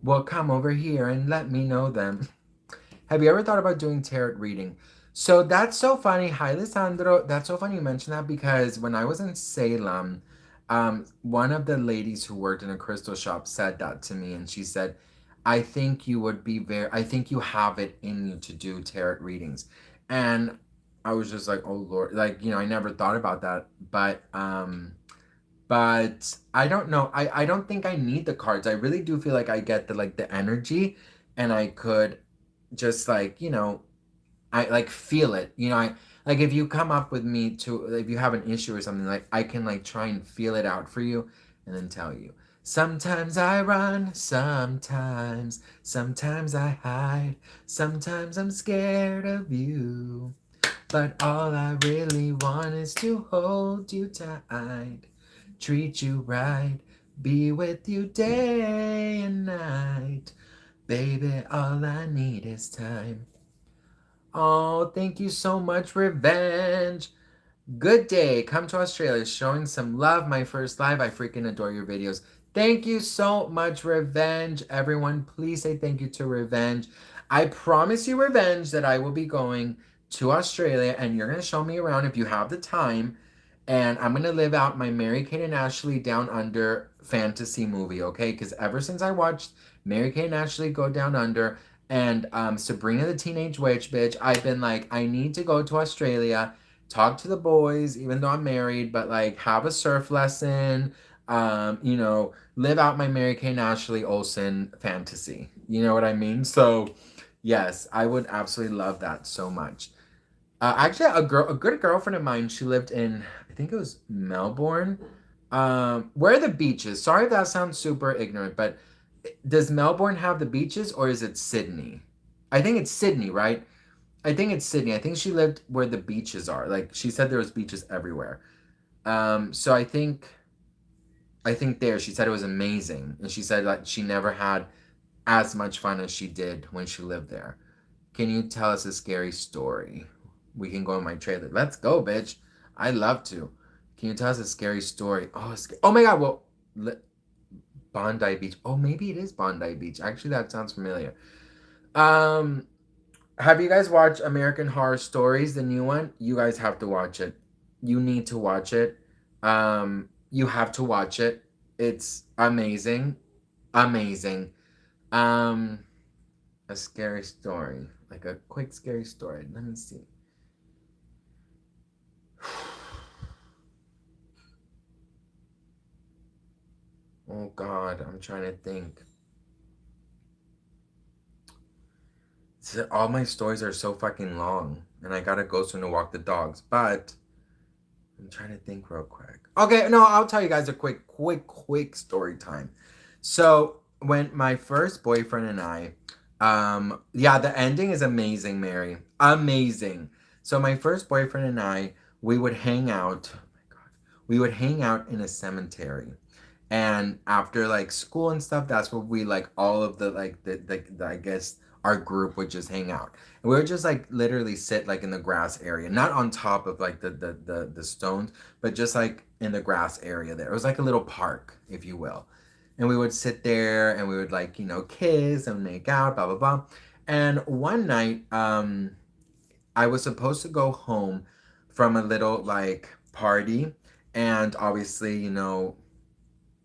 Well, come over here and let me know them. Have you ever thought about doing tarot reading? So that's so funny. Hi, Lisandro. That's so funny you mentioned that, because when I was in Salem, one of the ladies who worked in a crystal shop said that to me, and she said, I think you would be I think you have it in you to do tarot readings. And I was just like, oh Lord, like, I never thought about that. But I don't know. I don't think I need the cards. I really do feel like I get the energy, and I could just I like feel it. I like, if you come up with me to, if you have an issue or something, like I can like try and feel it out for you and then tell you. Sometimes I run, sometimes I hide, sometimes I'm scared of you. But all I really want is to hold you tight, treat you right, be with you day and night. Baby, all I need is time. Oh, thank you so much, Revenge. Good day. Come to Australia. Showing some love. My first live. I freaking adore your videos. Thank you so much, Revenge. Everyone, please say thank you to Revenge. I promise you, Revenge, that I will be going to Australia, and you're going to show me around if you have the time. And I'm going to live out my Mary-Kate and Ashley Down Under fantasy movie, okay? Because ever since I watched Mary-Kate and Ashley Go Down Under and Sabrina the Teenage Witch, bitch, I've been like, I need to go to Australia, talk to the boys, even though I'm married, but like have a surf lesson, live out my Mary Kay and Ashley Olsen fantasy. You know what I mean? So, yes, I would absolutely love that so much. Actually, a good girlfriend of mine, she lived in, I think it was Melbourne. Where are the beaches? Sorry if that sounds super ignorant, but does Melbourne have the beaches, or is it Sydney? I think it's Sydney, right? I think it's Sydney. I think she lived where the beaches are. Like she said, there was beaches everywhere. So I think there she said it was amazing, and she said like she never had as much fun as she did when she lived there. Can you tell us a scary story? We can go in my trailer. Let's go, bitch. I'd love to. Can you tell us a scary story? Oh my god. Well, Bondi Beach. Oh, maybe it is Bondi Beach. Actually, that sounds familiar. Um, have you guys watched American Horror Stories, the new one? You guys have to watch it. You need to watch it. You have to watch it. It's amazing. Amazing. Um, a scary story. Like a quick scary story. Let me see. Oh God, I'm trying to think. All my stories are so fucking long, and I gotta go soon to walk the dogs. But I'm trying to think real quick. Okay, no, I'll tell you guys a quick story time. So when my first boyfriend and I, yeah, the ending is amazing, Mary. Amazing. So my first boyfriend and I, we would hang out. Oh my God. We would hang out in a cemetery. And after like school and stuff, that's where we like all of the like the I guess our group would just hang out. And we would just like literally sit like in the grass area, not on top of like the stones, but just like in the grass area there. It was like a little park, if you will. And we would sit there and we would like, kiss and make out, blah blah blah. And one night, I was supposed to go home from a little like party, and obviously,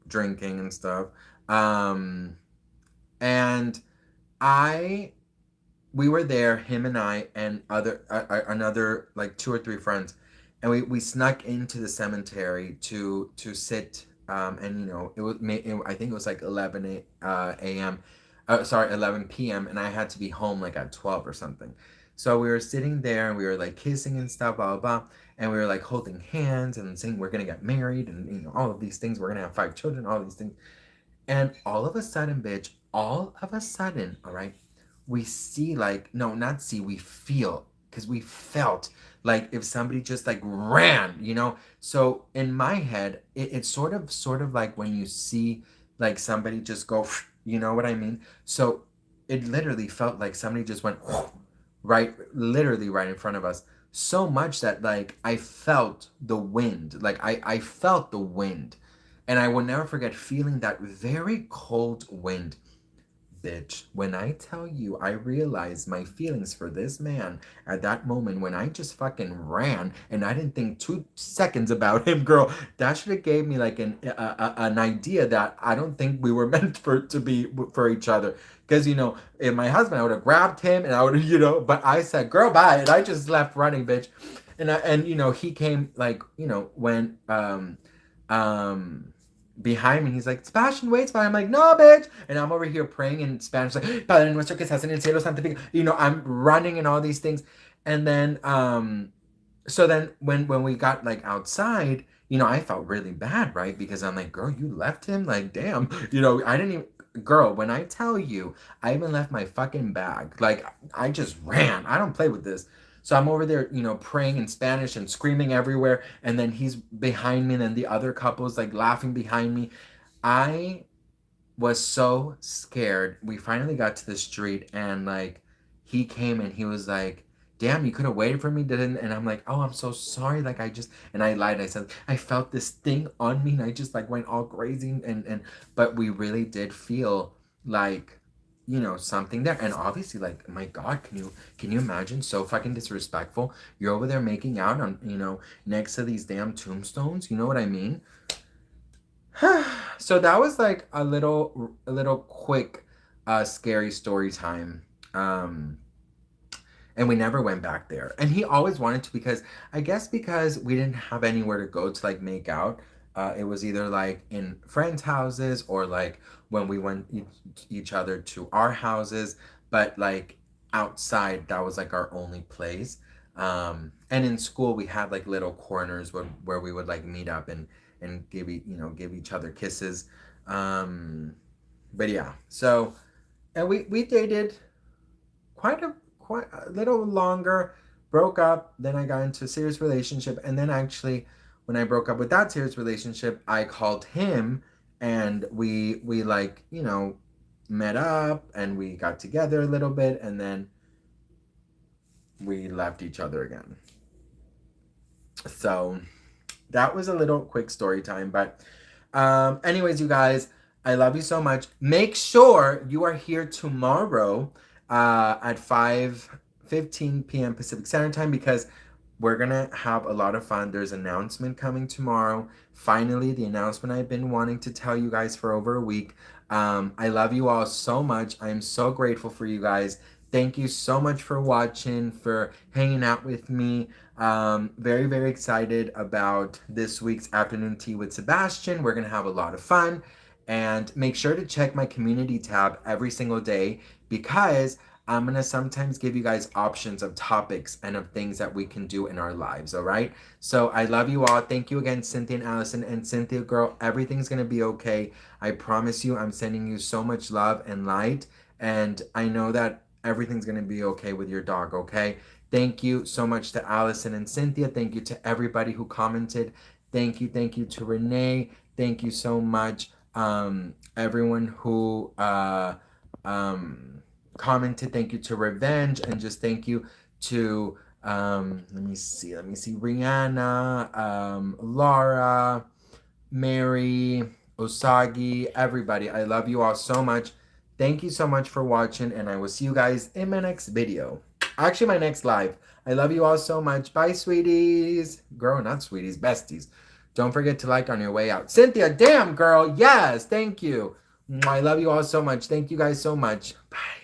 drinking and stuff. Um, and I we were there, him and I, and another like two or three friends, and we snuck into the cemetery to sit. And I think it was like 11 a.m. Sorry, 11 p.m. and I had to be home like at 12 or something. So we were sitting there and we were like kissing and stuff, blah blah blah, and we were like holding hands and saying we're gonna get married and all of these things. We're gonna have 5 children, all these things. And all of a sudden, bitch, all of a sudden, all right, we see like, no, not see, we feel, because we felt like if somebody just like ran. So in my head, it's sort of like when you see like somebody just go, you know what I mean? So it literally felt like somebody just went right, literally right in front of us. So much that like I felt the wind, like I felt the wind, and I will never forget feeling that very cold wind. Bitch, when I tell you I realized my feelings for this man at that moment when I just fucking ran and I didn't think 2 seconds about him, girl, that should have gave me like an idea that I don't think we were meant to be for each other. Because if my husband, I would have grabbed him and I would have, but I said, girl, bye, and I just left running, bitch. And he came like, when um behind me. He's like, Sebastian, wait, Sebastian. I'm like, no, bitch. And I'm over here praying in Spanish, like, Padre nuestro que estás en el cielo, santificado. I'm running and all these things. And then, so then when we got like outside, I felt really bad, right? Because I'm like, girl, you left him? Like, damn. I didn't even, girl, when I tell you, I even left my fucking bag. Like, I just ran. I don't play with this. So I'm over there, praying in Spanish and screaming everywhere. And then he's behind me, and then the other couple's like laughing behind me. I was so scared. We finally got to the street, and like he came and he was like, damn, you could have waited for me, didn't? And I'm like, oh, I'm so sorry. Like and I lied. I said, I felt this thing on me and I just like went all crazy. But we really did feel like, something there. And obviously, like, my God, can you imagine? So fucking disrespectful. You're over there making out on, next to these damn tombstones. You know what I mean? So that was like a little quick scary story time. And we never went back there. And he always wanted to, because I guess because we didn't have anywhere to go to like make out. It was either like in friends' houses or like when we went each other to our houses, but like outside, that was like our only place. And in school we had like little corners where we would like meet up and give each other kisses. Um, but yeah, so, and we dated quite a little longer, broke up, then I got into a serious relationship, and then actually when I broke up with that serious relationship, I called him, and we like, met up and we got together a little bit, and then we left each other again. So that was a little quick story time. But anyways, you guys, I love you so much. Make sure you are here tomorrow at 5:15 p.m. Pacific Standard Time, because we're gonna have a lot of fun. There's an announcement coming tomorrow. Finally, the announcement I've been wanting to tell you guys for over a week. I love you all so much. I'm so grateful for you guys. Thank you so much for watching, for hanging out with me. Very, very excited about this week's afternoon tea with Sebastian. We're gonna have a lot of fun. And make sure to check my community tab every single day, because I'm going to sometimes give you guys options of topics and of things that we can do in our lives, all right? So I love you all. Thank you again, Cynthia and Allison. And Cynthia, girl, everything's going to be okay. I promise you, I'm sending you so much love and light. And I know that everything's going to be okay with your dog, okay? Thank you so much to Allison and Cynthia. Thank you to everybody who commented. Thank you to Renee. Thank you so much, everyone who commented. Thank you to Revenge, and just thank you to let me see, Rihanna, Laura, Mary, Osagi, everybody. I love you all so much. Thank you so much for watching, and I will see you guys in my next video. Actually, my next live. I love you all so much. Bye, sweeties. Girl, not sweeties, besties. Don't forget to like on your way out. Cynthia, damn, girl. Yes, thank you. I love you all so much. Thank you guys so much. Bye.